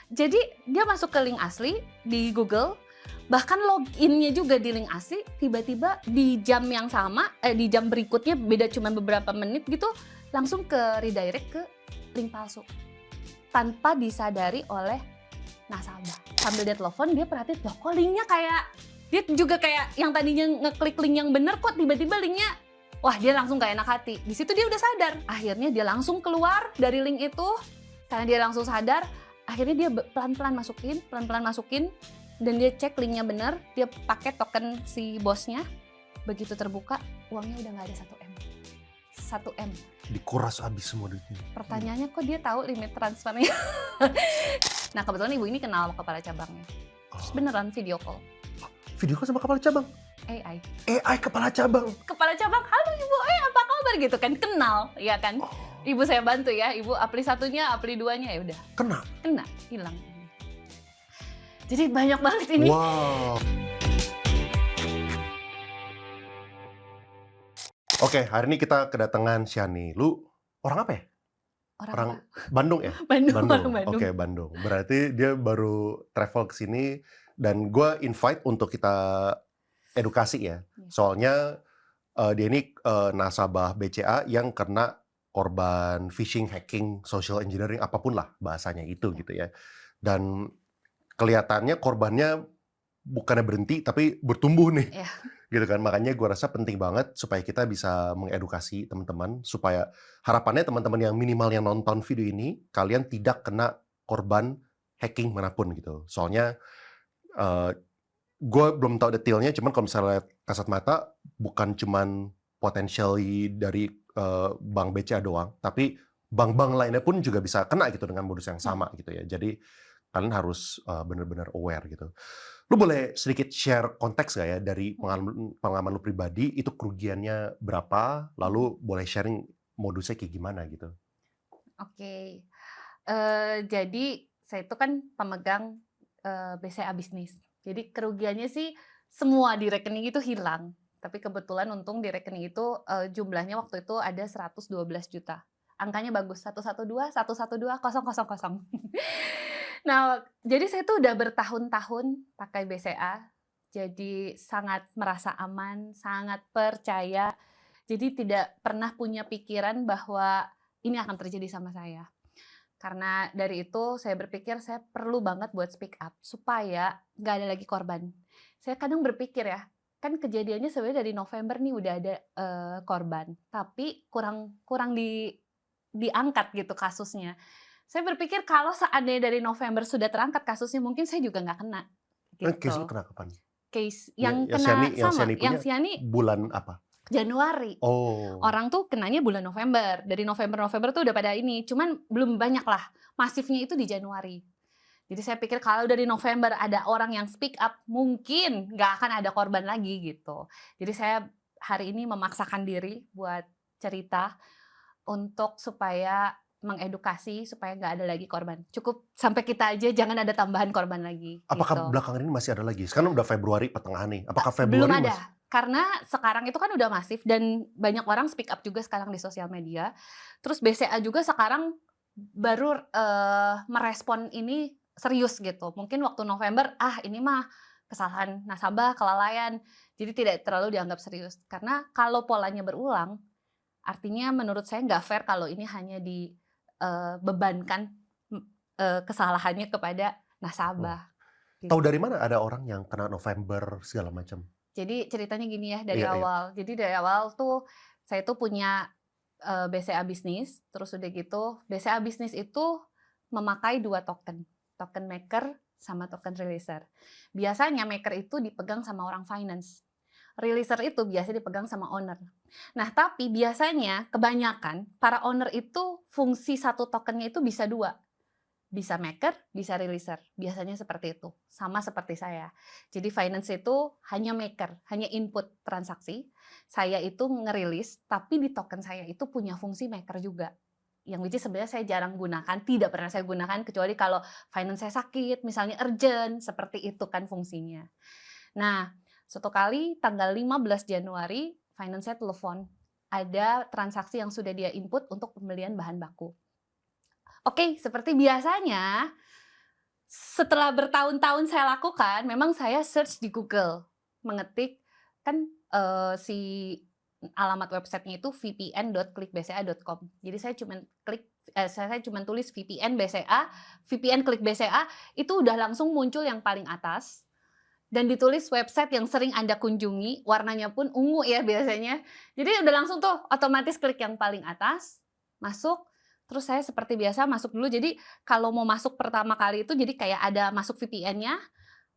Jadi dia masuk ke link asli di Google, bahkan login-nya juga di link asli, tiba-tiba di jam yang sama, di jam berikutnya beda cuma beberapa menit gitu, langsung ke redirect ke link palsu. Tanpa disadari oleh nasabah. Sambil dia telepon, dia perhatiin, loh kok linknya kayak, dia juga kayak yang tadinya ngeklik link yang bener kok tiba-tiba linknya, wah dia langsung gak enak hati. Di situ dia udah sadar. Akhirnya dia langsung keluar dari link itu, karena dia langsung sadar, akhirnya dia pelan-pelan masukin, dan dia cek linknya bener, dia pakai token si bosnya, begitu terbuka, uangnya udah gak ada 1M. 1M. Dikuras habis semua duitnya. Pertanyaannya kok dia tahu limit transfernya? Nah kebetulan ibu ini kenal sama kepala cabangnya. Terus beneran video call. Video call sama kepala cabang? AI. AI kepala cabang? Kepala cabang, halo ibu, apa kabar gitu kan, kenal, ya kan. Ibu saya bantu ya, ibu apli satunya, apli duanya, ya udah. Kena, hilang. Jadi banyak banget ini. Wow. Oke, hari ini kita kedatangan Shani. Lu orang apa ya? Orang Bandung ya? Bandung. Oke, Bandung. Berarti dia baru travel ke sini dan gue invite untuk kita edukasi ya. Soalnya dia ini nasabah BCA yang kena korban phishing, hacking, social engineering, apapun lah bahasanya itu gitu ya. Dan kelihatannya korbannya bukannya berhenti tapi bertumbuh nih. Gitu kan, makanya gue rasa penting banget supaya kita bisa mengedukasi teman-teman, supaya harapannya teman-teman yang minimal yang nonton video ini, kalian tidak kena korban hacking manapun gitu. Soalnya gue belum tahu detailnya, cuman kalau misalnya kasat mata, bukan cuman potentially dari bank BCA doang, tapi bank-bank lainnya pun juga bisa kena gitu dengan modus yang sama gitu ya. Jadi kalian harus benar-benar aware gitu. Lu boleh sedikit share konteks gak ya dari pengalaman lu pribadi, itu kerugiannya berapa, lalu boleh sharing modusnya kayak gimana gitu? Oke, jadi saya itu kan pemegang BCA bisnis. Jadi kerugiannya sih semua di rekening itu hilang. Tapi kebetulan untung di rekening itu jumlahnya waktu itu ada 112 juta. Angkanya bagus, 112, 112, 000. Nah, jadi saya tuh udah bertahun-tahun pakai BCA. Jadi sangat merasa aman, sangat percaya. Jadi tidak pernah punya pikiran bahwa ini akan terjadi sama saya. Karena dari itu saya berpikir saya perlu banget buat speak up supaya nggak ada lagi korban. Saya kadang berpikir ya, kan kejadiannya sebenarnya dari November nih udah ada korban, tapi kurang diangkat gitu kasusnya. Saya berpikir kalau seandainya dari November sudah terangkat kasusnya, mungkin saya juga nggak kena. Case lu Gitu. kena kapan? Case yang kena sama, yang Shani bulan apa? Januari. Orang tuh kenanya bulan November. Dari November tuh udah pada ini. Cuman belum banyak lah. Masifnya itu di Januari. Jadi saya pikir kalau dari November ada orang yang speak up, mungkin nggak akan ada korban lagi gitu. Jadi saya hari ini memaksakan diri buat cerita untuk supaya mengedukasi supaya nggak ada lagi korban. Cukup sampai kita aja, jangan ada tambahan korban lagi. Apakah gitu. belakangan ini masih ada lagi? Sekarang udah Februari pertengahan nih. Apakah Februari belum ada? Karena sekarang itu kan udah masif dan banyak orang speak up juga sekarang di sosial media. Terus BCA juga sekarang baru merespon ini serius gitu. Mungkin waktu November, ini mah kesalahan nasabah, kelalaian. Jadi tidak terlalu dianggap serius. Karena kalau polanya berulang, artinya menurut saya nggak fair kalau ini hanya dibebankan kesalahannya kepada nasabah. Tahu dari mana ada orang yang kena November segala macam? Jadi ceritanya gini ya dari awal. Jadi dari awal tuh saya tuh punya BCA bisnis, terus udah gitu BCA bisnis itu memakai 2 token, token maker sama token releaser. Biasanya maker itu dipegang sama orang finance. Releaser itu biasa dipegang sama owner. Nah, tapi biasanya kebanyakan para owner itu fungsi satu tokennya itu bisa 2. Bisa maker, bisa releaser. Biasanya seperti itu. Sama seperti saya. Jadi finance itu hanya maker, hanya input transaksi. Saya itu ngerilis, tapi di token saya itu punya fungsi maker juga. Yang which is sebenarnya saya jarang gunakan, tidak pernah saya gunakan kecuali kalau finance saya sakit, misalnya urgent, seperti itu kan fungsinya. Nah, suatu kali tanggal 15 Januari, finance saya telepon. Ada transaksi yang sudah dia input untuk pembelian bahan baku. Oke, seperti biasanya, Setelah bertahun-tahun saya lakukan, memang saya search di Google, mengetik kan, si alamat websitenya itu vpn.klikbca.com. Jadi saya cuman saya cuman tulis VPN BCA, VPN klik BCA, itu udah langsung muncul yang paling atas, dan ditulis website yang sering Anda kunjungi, warnanya pun ungu ya biasanya. Jadi udah langsung tuh otomatis klik yang paling atas, masuk, terus saya seperti biasa masuk dulu. Jadi kalau mau masuk pertama kali itu jadi kayak ada masuk VPN-nya,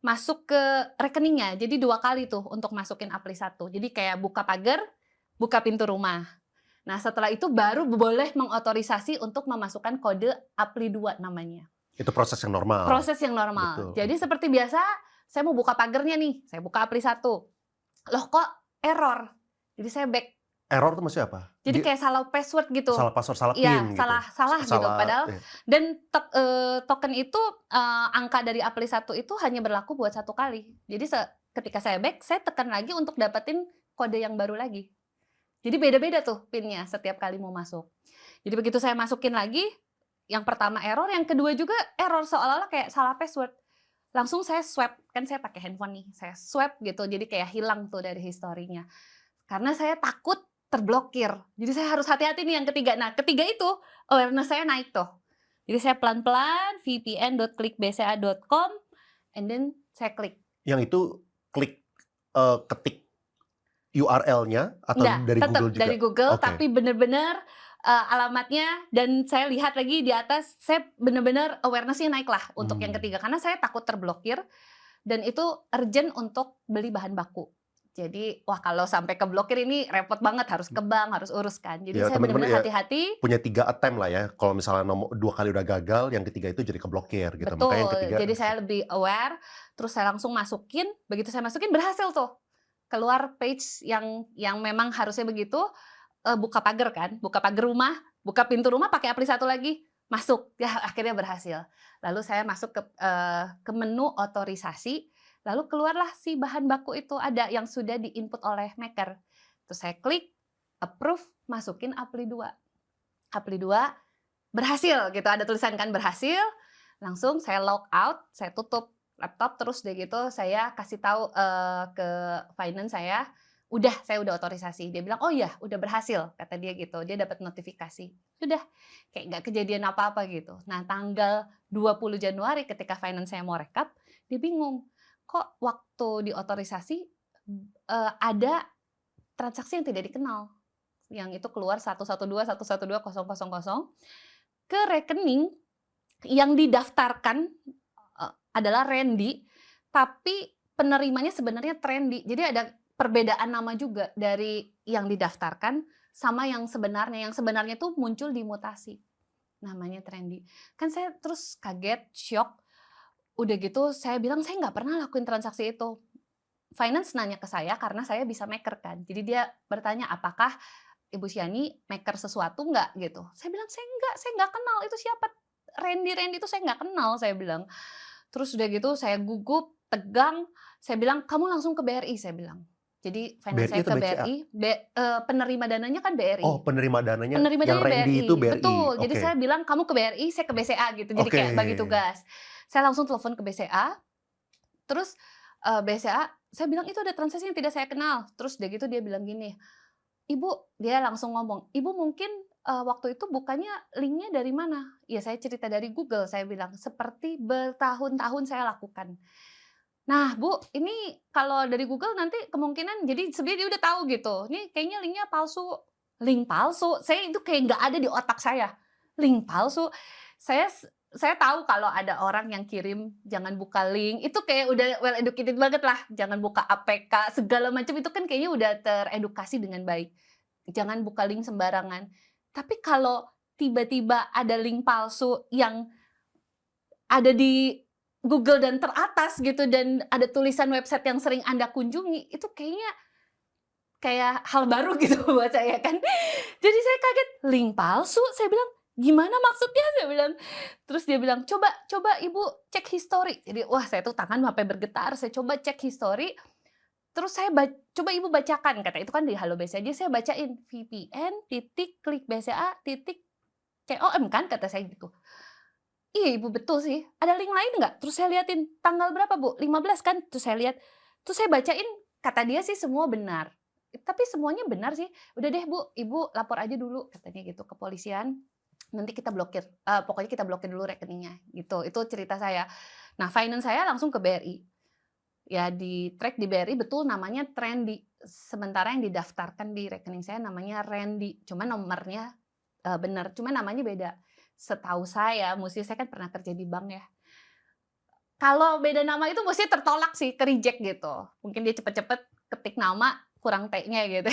masuk ke rekeningnya. Jadi 2 kali tuh untuk masukin Apli 1. Jadi kayak buka pagar, buka pintu rumah. Nah setelah itu baru boleh mengotorisasi untuk memasukkan kode Apli 2 namanya. Itu proses yang normal. Proses yang normal. Betul. Jadi seperti biasa, saya mau buka pagernya nih, saya buka Apli 1. Loh kok error? Jadi saya back. Error tuh maksudnya apa? Jadi kayak salah password gitu. Salah password, salah Iya, PIN gitu? salah gitu. Padahal Iya. dan token itu, angka dari Apli 1 itu hanya berlaku buat 1 kali. Jadi ketika saya back, saya tekan lagi untuk dapetin kode yang baru lagi. Jadi beda-beda tuh PIN-nya setiap kali mau masuk. Jadi begitu saya masukin lagi, yang pertama error, yang kedua juga error, seolah-olah kayak salah password. Langsung saya swipe, kan saya pakai handphone nih, saya swipe gitu, jadi kayak hilang tuh dari historinya. Karena saya takut terblokir, jadi saya harus hati-hati nih yang ketiga. Nah ketiga itu awareness saya naik tuh. Jadi saya pelan-pelan vpn.klikbca.com and then saya klik. Yang itu klik, ketik URL-nya atau Enggak, dari tetap Google juga? dari Google, Oke. tapi bener-bener alamatnya, dan saya lihat lagi di atas, saya bener-bener awareness-nya naik lah untuk yang ketiga. Karena saya takut terblokir, dan itu urgent untuk beli bahan baku. Jadi, wah kalau sampai keblokir ini repot banget, harus ke bank, harus urus kan. Jadi Ya saya teman-teman bener-bener ya, hati-hati. punya 3 attempt lah ya, kalau misalnya 2 kali udah gagal, yang ketiga itu jadi keblokir gitu. Makanya yang Betul, ketiga jadi saya lebih aware, terus saya langsung masukin, begitu saya masukin berhasil tuh. Keluar page yang memang harusnya begitu, buka pagar kan, buka pagar rumah, buka pintu rumah pakai Apli 1 lagi, masuk. Ya akhirnya berhasil. Lalu saya masuk ke menu otorisasi, lalu keluarlah si bahan baku itu ada yang sudah di-input oleh maker. Terus saya klik, approve, masukin Apli 2. Apli 2 berhasil gitu, ada tulisan kan berhasil, langsung saya log out, saya tutup laptop, terus udah gitu saya kasih tahu ke finance saya udah otorisasi. Dia bilang, "Oh ya, udah berhasil," kata dia gitu. Dia dapat notifikasi. Sudah, kayak nggak kejadian apa-apa gitu. Nah, tanggal 20 Januari ketika finance saya mau rekap, dia bingung. Kok waktu diotorisasi ada transaksi yang tidak dikenal. Yang itu keluar 112.112.000 ke rekening yang didaftarkan adalah Randy, tapi penerimanya sebenarnya Trendy. Jadi ada perbedaan nama juga dari yang didaftarkan sama yang sebenarnya. Yang sebenarnya tuh muncul di mutasi, namanya Trendy. Kan saya terus kaget, syok. Udah gitu saya bilang, "Saya nggak pernah lakuin transaksi itu." Finance nanya ke saya karena saya bisa maker kan. Jadi dia bertanya, "Apakah Ibu Siani maker sesuatu nggak?" gitu. Saya bilang, saya nggak kenal, itu siapa? Randy itu saya nggak kenal," saya bilang. Terus udah gitu saya gugup, tegang, saya bilang, "Kamu langsung ke BRI," saya bilang. Jadi finance BRI saya atau ke BCA? BRI, penerima dananya kan Oh, BRI. penerima dananya Penerima yang dananya Randy BRI, itu BRI, betul. Jadi oke. saya bilang, "Kamu ke BRI, saya ke BCA," gitu. Jadi Oke. kayak bagi tugas. Saya langsung telepon ke BCA, terus BCA, saya bilang, "Itu ada transaksi yang tidak saya kenal." Terus udah gitu dia bilang gini, "Ibu," dia langsung ngomong, "Ibu mungkin waktu itu bukanya linknya dari mana?" Ya saya cerita dari Google, saya bilang, "Seperti bertahun-tahun saya lakukan." Nah Bu, ini kalau dari Google nanti kemungkinan, jadi sebenarnya dia udah tahu gitu, "Ini kayaknya linknya palsu." Link palsu? Saya itu kayak nggak ada di otak saya. Link palsu? Saya saya tahu kalau ada orang yang kirim, "Jangan buka link," itu kayak udah well educated banget lah, jangan buka APK, segala macam itu kan kayaknya udah teredukasi dengan baik. Jangan buka link sembarangan. Tapi kalau tiba-tiba ada link palsu yang ada di Google dan teratas gitu, dan ada tulisan website yang sering Anda kunjungi, itu kayaknya kayak hal baru gitu buat saya kan. Jadi saya kaget, "Link palsu?" Saya bilang, "Gimana maksudnya?" Saya bilang. Terus dia bilang, "Coba coba Ibu cek history." Jadi wah saya tuh tangan sampai bergetar, saya coba cek history, terus saya "Coba Ibu bacakan," kata itu kan di Halo BCA, jadi saya bacain, "VPN titik klik BCA titik COM," kan kata saya gitu. Iya Ibu, betul sih. Ada link lain nggak? Terus saya liatin, tanggal berapa Bu? 15 kan? Terus saya lihat, terus saya bacain, kata dia sih semua benar. Tapi semuanya benar sih. "Udah deh Bu, Ibu lapor aja dulu," katanya gitu, "ke polisian, nanti kita blokir, pokoknya kita blokir dulu rekeningnya," gitu. Itu cerita saya. Nah, finance saya langsung ke BRI. Ya di-track di BRI betul namanya Trendy, sementara yang didaftarkan di rekening saya namanya Rendy, cuma nomornya, bener, cuma namanya beda. Setahu saya, musti saya kan pernah kerja di bank ya, kalau beda nama itu musti tertolak sih, ke-reject gitu. Mungkin dia cepet-cepet ketik nama, kurang T-nya gitu.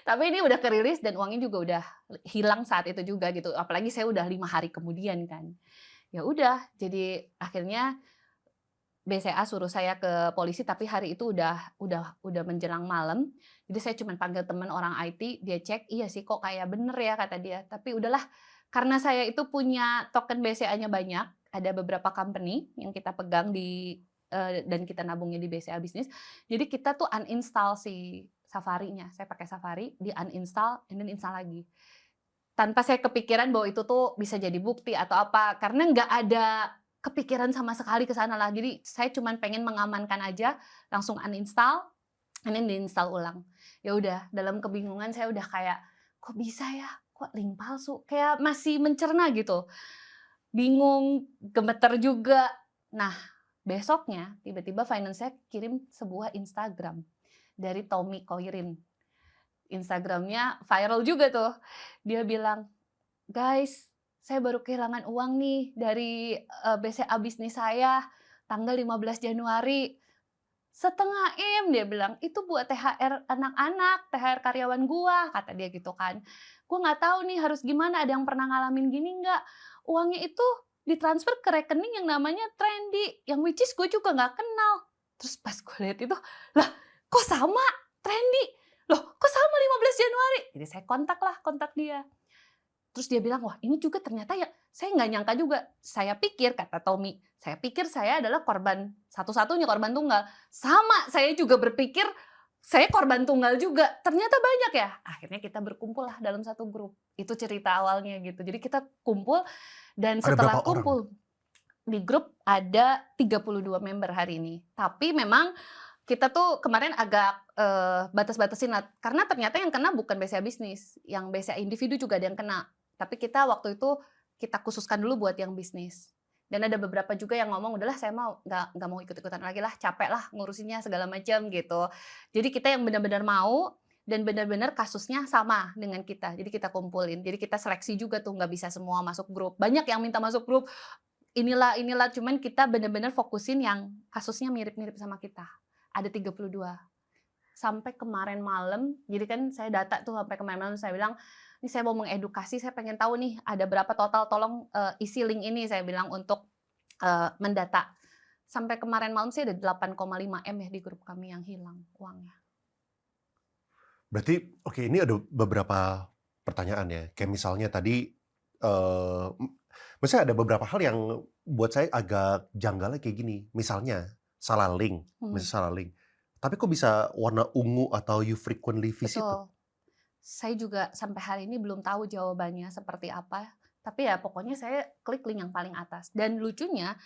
Tapi ini udah kerilis dan uangnya juga udah hilang saat itu juga gitu, apalagi saya udah 5 hari kemudian kan. Ya udah, jadi akhirnya BCA suruh saya ke polisi, tapi hari itu udah menjelang malam. Jadi saya cuman panggil teman orang IT, dia cek, "Iya sih kok kayak bener ya," kata dia. Tapi udahlah, karena saya itu punya token BCA-nya banyak, ada beberapa company yang kita pegang dan kita nabungnya di BCA Bisnis. Jadi kita tuh uninstall si Safari-nya. Saya pakai Safari, di-uninstall, and then install lagi. Tanpa saya kepikiran bahwa itu tuh bisa jadi bukti atau apa, karena nggak ada kepikiran sama sekali ke sana lah. Jadi saya cuman pengen mengamankan aja, langsung uninstall, and then di-install ulang. Ya udah, dalam kebingungan saya udah kayak, "Kok bisa ya? Kok link palsu?" Kayak masih mencerna gitu. Bingung, gemeter juga. Nah, besoknya tiba-tiba finance saya kirim sebuah Instagram dari Tommy Koirin. Instagram-nya viral juga tuh. Dia bilang, "Guys, saya baru kehilangan uang nih dari, BCA bisnis saya tanggal 15 Januari. Setengah M," dia bilang, "itu buat THR anak-anak, THR karyawan gua," kata dia gitu kan. "Gua nggak tahu nih harus gimana, ada yang pernah ngalamin gini nggak? Uangnya itu ditransfer ke rekening yang namanya Trendy, yang which is gue juga nggak kenal." Terus pas gue lihat itu, "Lah, kok sama? Trendy? Loh, kok sama 15 Januari?" Jadi saya kontak dia. Terus dia bilang, "Wah ini juga ternyata ya, saya nggak nyangka juga. Saya pikir," kata Tommy, "saya pikir saya adalah korban satu-satunya, korban tunggal. Sama, saya juga berpikir saya korban tunggal juga. Ternyata banyak ya." Akhirnya kita berkumpul lah dalam satu grup. Itu cerita awalnya gitu. Jadi kita kumpul dan Ada setelah berapa orang? kumpul di grup ada 32 member hari ini. Tapi memang kita tuh kemarin agak, batas-batasin lah, karena ternyata yang kena bukan BCA bisnis, yang BCA individu juga ada yang kena. Tapi kita waktu itu, kita khususkan dulu buat yang bisnis. Dan ada beberapa juga yang ngomong, "Udahlah saya mau nggak mau ikut-ikutan lagi lah, capek lah ngurusinnya segala macam," gitu. Jadi kita yang benar-benar mau, dan benar-benar kasusnya sama dengan kita, jadi kita kumpulin. Jadi kita seleksi juga tuh, nggak bisa semua masuk grup. Banyak yang minta masuk grup, inilah, cuman kita benar-benar fokusin yang kasusnya mirip-mirip sama kita. Ada 32. Sampai kemarin malam, jadi kan saya data tuh sampai kemarin malam saya bilang, "Ini saya mau mengedukasi, saya pengen tahu nih ada berapa total, tolong, isi link ini," saya bilang untuk, mendata. Sampai kemarin malam sih ada 8,5 M ya di grup kami yang hilang uangnya. Berarti oke, ini ada beberapa pertanyaan ya, kayak misalnya tadi, maksudnya ada beberapa hal yang buat saya agak janggalnya kayak gini, misalnya salah link, Mhm, tapi kok bisa warna ungu atau you frequently visit tuh? betul. Saya juga sampai hari ini belum tahu jawabannya seperti apa, tapi ya pokoknya saya klik link yang paling atas. Dan lucunya,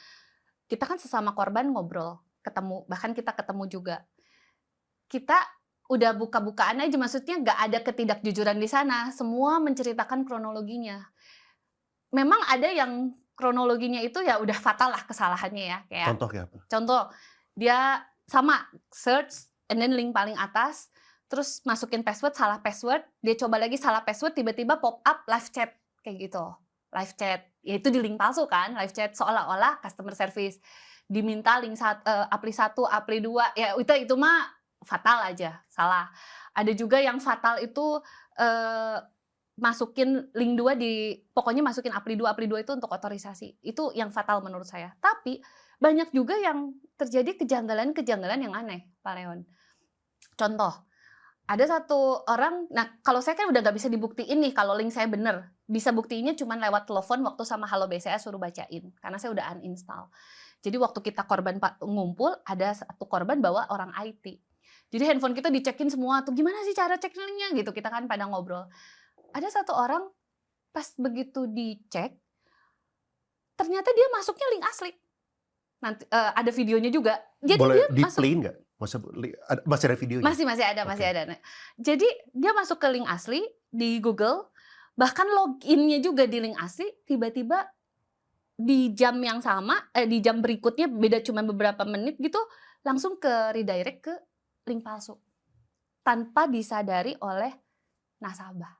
kita kan sesama korban ngobrol, ketemu, bahkan kita ketemu juga. Kita udah buka-bukaan aja, maksudnya nggak ada ketidakjujuran di sana, semua menceritakan kronologinya. Memang ada yang kronologinya itu ya udah fatal lah kesalahannya ya, kayak Contoh kayak apa? contoh, dia sama search and then link paling atas, terus masukin password, salah password, dia coba lagi salah password, tiba-tiba pop up live chat, kayak gitu. Live chat, ya itu di link palsu kan, live chat seolah-olah customer service. Diminta link apli 1, apli 2, ya itu mah fatal aja, salah. Ada juga yang fatal itu, eee, masukin link 2 pokoknya masukin apli 2 itu untuk otorisasi. Itu yang fatal menurut saya. Tapi banyak juga yang terjadi kejanggalan-kejanggalan yang aneh, Pak Leon. Contoh, ada satu orang, nah kalau saya kan udah nggak bisa dibuktiin nih kalau link saya bener. Bisa buktiinnya cuman lewat telepon waktu sama Halo BCA suruh bacain, karena saya udah uninstall. Jadi waktu kita korban ngumpul, ada satu korban bawa orang IT. Jadi handphone kita dicekin semua tuh, "Gimana sih cara cek linknya?" Gitu, kita kan pada ngobrol. Ada satu orang pas begitu dicek, ternyata dia masuknya link asli. Nanti ada videonya juga. Jadi Boleh dia masuk di-play nggak? Masih ada videonya? masih ada masih Oke. ada. Nah, jadi dia masuk ke link asli di Google, bahkan login-nya juga di link asli, tiba-tiba di jam yang sama, di jam berikutnya beda cuma beberapa menit gitu, langsung ke redirect ke link palsu. Tanpa disadari oleh nasabah.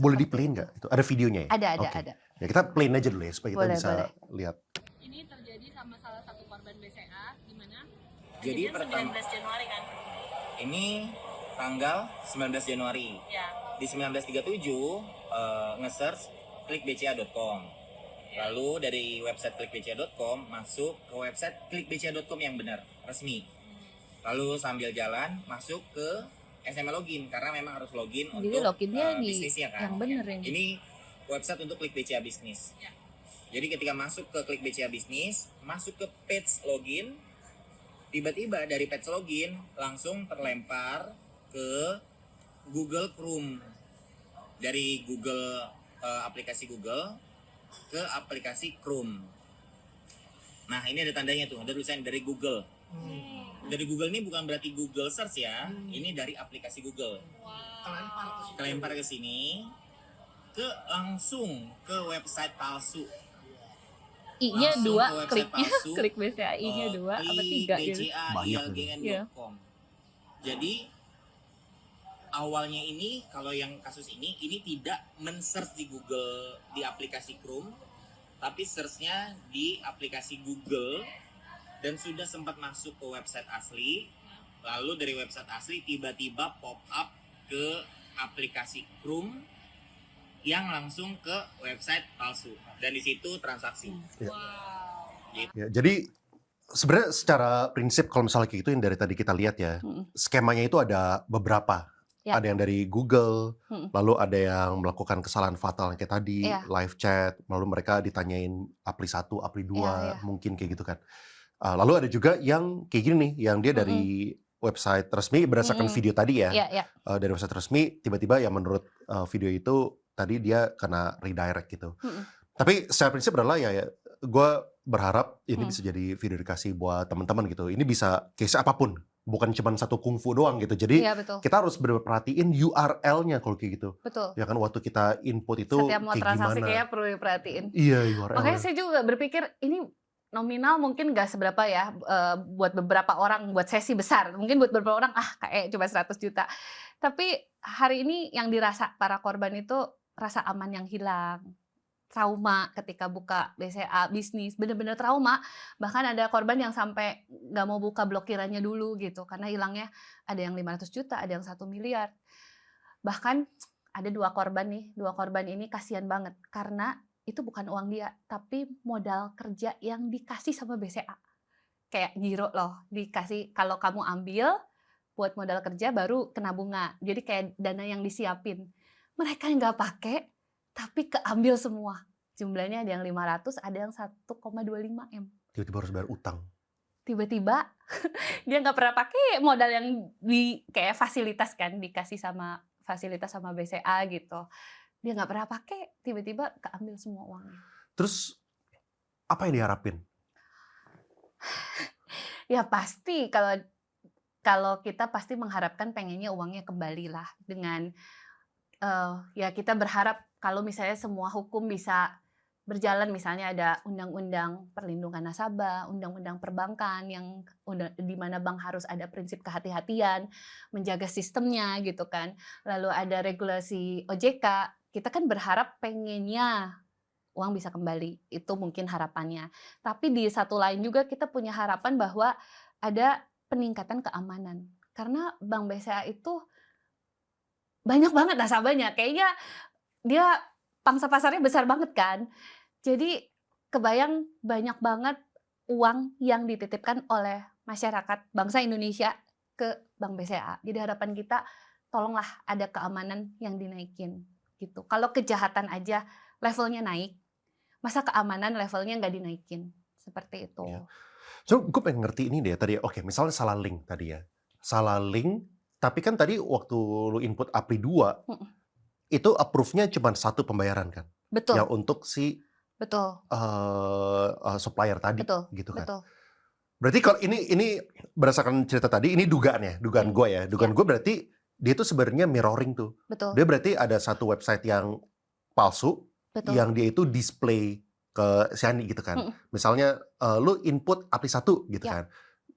Boleh Seperti di-play itu. nggak itu? Ada videonya ya? Ada Oke. ada. Ya kita playin aja dulu ya supaya kita Boleh bisa boleh. lihat. Ini terjadi sama salah satu korban BCA di mana Jadi pertama 19 Januari kan? ini tanggal 19 Januari. Ya. Di 1937 nge-search klikbca.com. Lalu dari website klikbca.com masuk ke website klikbca.com yang benar, resmi. Lalu sambil jalan masuk ke SMA login karena memang harus login Jadi untuk loginnya di bisnisnya kan. yang bener ini. Ini website untuk Klik BCA Bisnis. Ya. Jadi ketika masuk ke Klik BCA Bisnis, masuk ke page login, tiba-tiba dari page login langsung terlempar ke Google Chrome. Dari Google aplikasi Google ke aplikasi Chrome. Nah, ini ada tandanya tuh, ada tulisan dari Google. Dari Google ini bukan berarti Google Search ya, ini dari aplikasi Google. Kelempar ke sini, langsung ke website palsu. I-nya Langsung 2, ke website kliknya palsu, klik BCA I-nya 2 apa 3 gitu. klikbcailgn.com. Jadi awalnya ini kalau yang kasus ini tidak men-search di Google di aplikasi Chrome, tapi search-nya di aplikasi Google dan sudah sempat masuk ke website asli. Lalu dari website asli tiba-tiba pop up ke aplikasi Chrome yang langsung ke website palsu dan di situ transaksi. Ya, jadi sebenarnya secara prinsip kalau misalnya kayak gitu yang dari tadi kita lihat ya, skemanya itu ada beberapa. Ya. Ada yang dari Google, lalu ada yang melakukan kesalahan fatal kayak tadi, Ya. live chat, lalu mereka ditanyain Apli 1, Apli 2, Ya. mungkin kayak gitu kan. Lalu ada juga yang kayak gini nih, yang dia dari website resmi berdasarkan video tadi ya. Ya. Dari website resmi, tiba-tiba yang menurut video itu tadi dia kena redirect gitu. Tapi secara prinsip adalah ya gue berharap ini bisa jadi video edukasi buat teman-teman gitu. Ini bisa case apapun, bukan cuma satu kungfu doang gitu. Jadi Iya, betul. kita harus perhatiin URL-nya kalau kayak gitu. Betul. Ya kan waktu kita input itu Setiap mau kayak transaksi gimana. kayaknya perlu diperhatiin. Iya, URL. Makanya saya juga berpikir ini nominal mungkin nggak seberapa ya buat beberapa orang, buat saya sih besar. Mungkin buat beberapa orang kayak cuma 100 juta. Tapi hari ini yang dirasa para korban itu rasa aman yang hilang. Trauma ketika buka BCA bisnis, bener-bener trauma. Bahkan ada korban yang sampai nggak mau buka blokirannya dulu gitu. Karena hilangnya ada yang 500 juta, ada yang 1 miliar. Bahkan ada 2 korban nih, 2 korban ini kasihan banget. Karena itu bukan uang dia, tapi modal kerja yang dikasih sama BCA. Kayak giro loh, dikasih kalau kamu ambil buat modal kerja baru kena bunga. Jadi kayak dana yang disiapin. Mereka nggak pakai, tapi keambil semua. Jumlahnya ada yang 500, ada yang 1,25 M. Tiba-tiba harus bayar utang. Tiba-tiba dia nggak pernah pakai modal yang kayak fasilitas kan, dikasih sama fasilitas sama BCA gitu. Dia nggak pernah pakai, tiba-tiba keambil semua uangnya. Terus apa yang diharapin? Ya pasti kalau kita pasti mengharapkan pengennya uangnya kembali lah dengan ya kita berharap kalau misalnya semua hukum bisa berjalan, misalnya ada undang-undang perlindungan nasabah, undang-undang perbankan yang di mana bank harus ada prinsip kehati-hatian, menjaga sistemnya gitu kan. Lalu ada regulasi OJK, kita kan berharap pengennya uang bisa kembali, itu mungkin harapannya. Tapi di satu lain juga kita punya harapan bahwa ada peningkatan keamanan. Karena Bank BCA itu banyak banget nasabahnya, kayaknya dia pangsa pasarnya besar banget kan. Jadi kebayang banyak banget uang yang dititipkan oleh masyarakat bangsa Indonesia ke Bank BCA. Jadi harapan kita tolonglah ada keamanan yang dinaikin gitu. Kalau kejahatan aja levelnya naik, masa keamanan levelnya nggak dinaikin? Seperti itu. Ya. So, gue pengen ngerti ini deh tadi. Oke, misalnya salah link tadi ya. Salah link, tapi kan tadi waktu lu input Apri 2, itu approve-nya cuma 1 pembayaran kan? Betul. Yang untuk si Betul, supplier tadi betul, gitu kan. betul. Berarti kalau ini berdasarkan cerita tadi ini dugaan gue ya. Dugaan Ya, gue berarti dia tuh sebenarnya mirroring tuh. betul, Dia berarti ada satu website yang palsu betul. yang dia itu display ke si Andi gitu kan. Mhm, Misalnya lu input API 1 gitu ya, kan.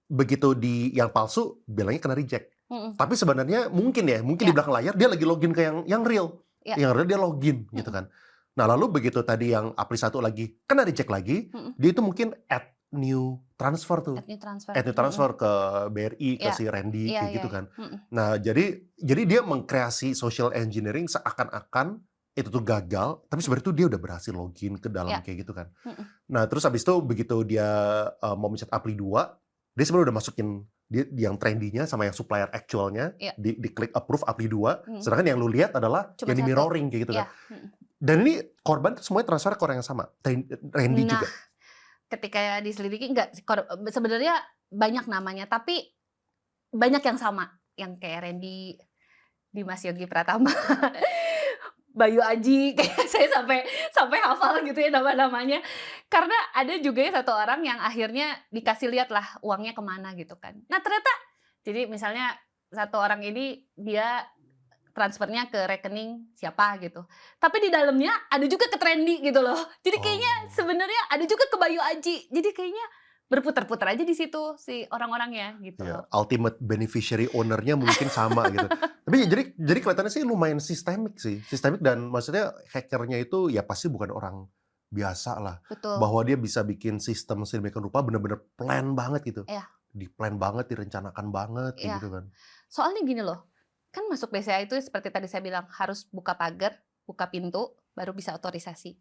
Begitu di yang palsu bilangnya kena reject. mhm, Tapi sebenarnya mungkin di ya, belakang layar dia lagi login ke yang real. ya, Yang real dia login gitu mhm, kan. Nah, lalu begitu tadi yang API 1 lagi kena reject lagi, mhm. dia itu mungkin add new transfer tuh. Add new transfer, Add new transfer ke BRI, ke iya, si Randy, iya, kayak iya, gitu iya, kan. mhm, Nah, jadi dia mengkreasi social engineering seakan-akan itu tuh gagal, tapi mhm, sebenarnya tuh dia udah berhasil login ke dalam iya, kayak gitu kan. mhm, Nah, terus habis itu begitu dia mau mencet API 2, dia sebenarnya udah masukin dia yang trendy-nya sama yang supplier actual-nya, iya, diklik approve API 2, mhm. sedangkan yang lu lihat adalah Cuma yang di 1, mirroring kayak gitu kan. iya, mhm. Dan ini korban tuh semuanya transfer ke orang yang sama, Randy Nah, juga. ketika diselidiki enggak sih, sebenarnya banyak namanya, tapi banyak yang sama, yang kayak Randy, Dimas Yogi Pratama, Bayu Aji, kayak saya sampai sampai hafal gitu ya nama-namanya. Karena ada juga ya satu orang yang akhirnya dikasih lihat lah uangnya kemana gitu kan. Nah ternyata, jadi misalnya satu orang ini dia transfernya ke rekening siapa gitu. Tapi di dalamnya ada juga ke Trendy gitu loh. Jadi kayaknya Oh. sebenarnya ada juga ke Bayu Aji. Jadi kayaknya berputar-putar aja di situ si orang-orangnya gitu Ya, loh. ultimate beneficiary owner-nya mungkin sama gitu. Tapi jadi kelihatannya sih lumayan sistemik dan maksudnya hacker-nya itu ya pasti bukan orang biasa lah. Betul. Bahwa dia bisa bikin sistem sedemikian rupa bener-bener plan banget gitu. Iya, Di-plan banget, direncanakan banget kayak iya. gitu kan. Soalnya gini loh, kan masuk BCA itu seperti tadi saya bilang harus buka pagar, buka pintu, baru bisa otorisasi.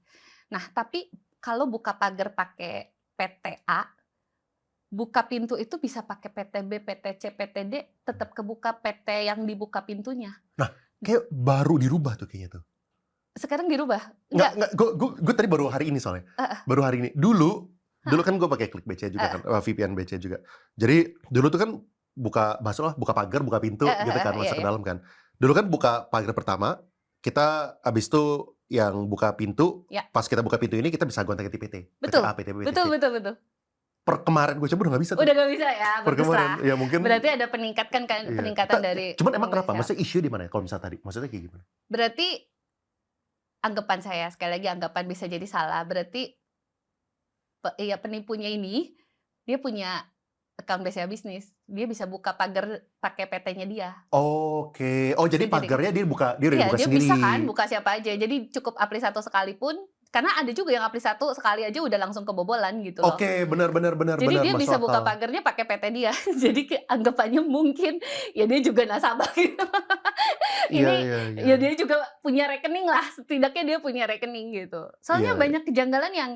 Nah, tapi kalau buka pagar pakai PTA, buka pintu itu bisa pakai PTB, PTC, PTD, tetap kebuka PT yang dibuka pintunya. Nah, kayak baru dirubah tuh kayaknya tuh. Sekarang dirubah? Nggak, Enggak, gue tadi baru hari ini soalnya. heeh, Baru hari ini. Dulu heeh, kan gue pakai Klik BCA juga heeh, kan, VPN BCA juga. Jadi dulu tuh kan buka pagar, buka pintu heeh gitu heeh, kan, iya masuk ke iya, dalam kan. Dulu kan buka pagar pertama, kita habis itu yang buka pintu, iya, pas kita buka pintu ini kita bisa gonta-ganti PT, betul, PTA, PTB, betul PTC. betul betul. Per kemarin gue coba udah nggak bisa tuh. Udah nggak bisa ya, Per kemarin, baguslah. ya mungkin Berarti ada peningkatan kan iya. peningkatan dari Cuman emang kenapa? BCA. Maksudnya issue di mana ya kalau misalnya tadi? Maksudnya kayak gimana? Berarti anggapan saya, sekali lagi anggapan bisa jadi salah, berarti iya penipunya ini, dia punya account BCA Bisnis, dia bisa buka pagar pakai PT-nya dia. Oke. Oh, jadi Jadi pagarnya dia udah iya, dibuka dia sendiri. bisa kan buka siapa aja, jadi cukup Apri 1 sekalipun, karena ada juga yang Apri 1 sekali aja udah langsung kebobolan gitu loh. Oke, benar, Jadi dia masuk bisa buka akal. pagarnya pakai PT dia. Jadi anggapannya mungkin ya dia juga nasabah gitu. Iya, Ini iya, iya. ya dia juga punya rekening lah, setidaknya dia punya rekening gitu. Soalnya Iya. banyak kejanggalan yang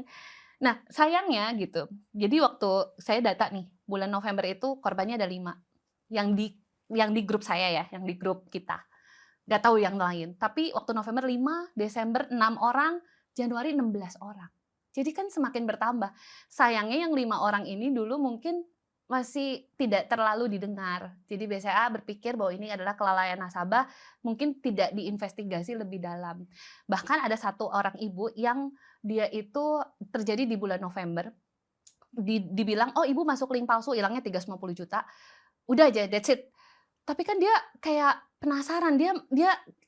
nah sayangnya gitu, jadi waktu saya data nih, bulan November itu korbannya ada 5, yang di grup saya ya, yang di grup kita. Nggak tahu yang lain, tapi waktu November 5, Desember 6 orang, Januari 16 orang. Jadi kan semakin bertambah. Sayangnya yang 5 orang ini dulu mungkin masih tidak terlalu didengar. Jadi BCA berpikir bahwa ini adalah kelalaian nasabah, mungkin tidak diinvestigasi lebih dalam. Bahkan ada satu orang ibu yang dia itu terjadi di bulan November, dibilang, "Oh ibu masuk link palsu, hilangnya 350 juta." Udah aja, that's it. Tapi kan dia kayak penasaran, dia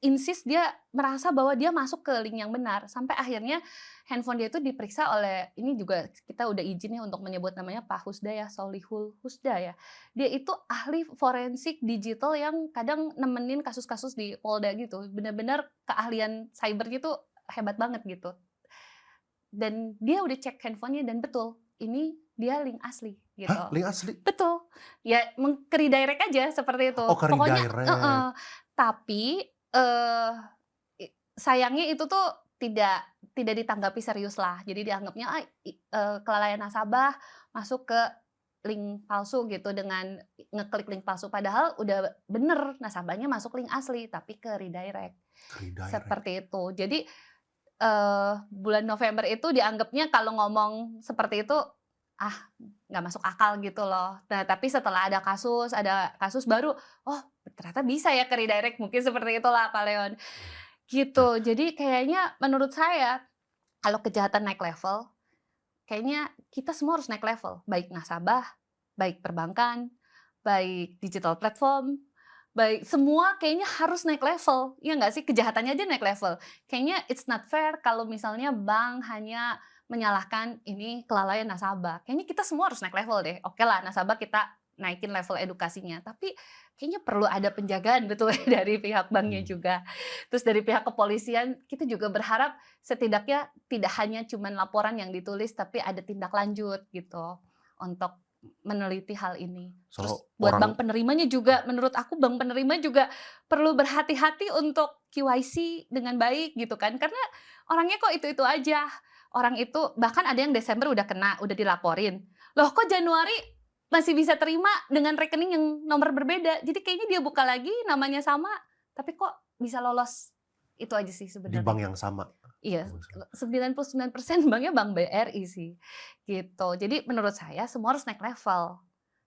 insist, dia merasa bahwa dia masuk ke link yang benar. Sampai akhirnya handphone dia itu diperiksa oleh, ini juga kita udah izin ya untuk menyebut namanya Pak Husda ya, Solihul Husda ya. Dia itu ahli forensik digital yang kadang nemenin kasus-kasus di Polda gitu. Benar-benar keahlian cybernya tuh hebat banget gitu. Dan dia udah cek handphonenya dan betul, ini dia link asli gitu. Hah? Link asli? Betul, ya ke-redirect aja seperti itu. Oh, ke Pokoknya redirect. tapi, eee, sayangnya itu tuh tidak ditanggapi serius lah. Jadi dianggapnya, kelalaian nasabah masuk ke link palsu gitu dengan ngeklik link palsu. Padahal udah bener nasabahnya masuk link asli, tapi ke redirect, Ke redirect. seperti itu. Jadi, bulan November itu dianggapnya kalau ngomong seperti itu, nggak masuk akal gitu loh. Nah, tapi setelah ada kasus baru, oh ternyata bisa ya ke redirect, mungkin seperti itulah Pak Leon. Ya. Gitu, jadi kayaknya menurut saya kalau kejahatan naik level, kayaknya kita semua harus naik level, baik nasabah, baik perbankan, baik digital platform, baik semua kayaknya harus naik level, ya nggak sih? Kejahatannya aja naik level. Kayaknya it's not fair kalau misalnya bank hanya menyalahkan ini kelalaian nasabah. Kayaknya kita semua harus naik level deh. Oke lah, nasabah kita naikin level edukasinya, tapi kayaknya perlu ada penjagaan betul ya dari pihak banknya juga. Terus dari pihak kepolisian kita juga berharap setidaknya tidak hanya cuman laporan yang ditulis, tapi ada tindak lanjut gitu untuk meneliti hal ini. Terus So, buat orang bank penerimanya juga, menurut aku bank penerima juga perlu berhati-hati untuk KYC dengan baik gitu kan. Karena orangnya kok itu-itu aja. Orang itu bahkan ada yang Desember udah kena, udah dilaporin. Loh kok Januari masih bisa terima dengan rekening yang nomor berbeda. Jadi kayaknya dia buka lagi namanya sama, tapi kok bisa lolos. Itu aja sih di sebenarnya. bank yang sama. Iya, 99% banknya bank BRI sih, gitu. Jadi menurut saya semua harus naik level.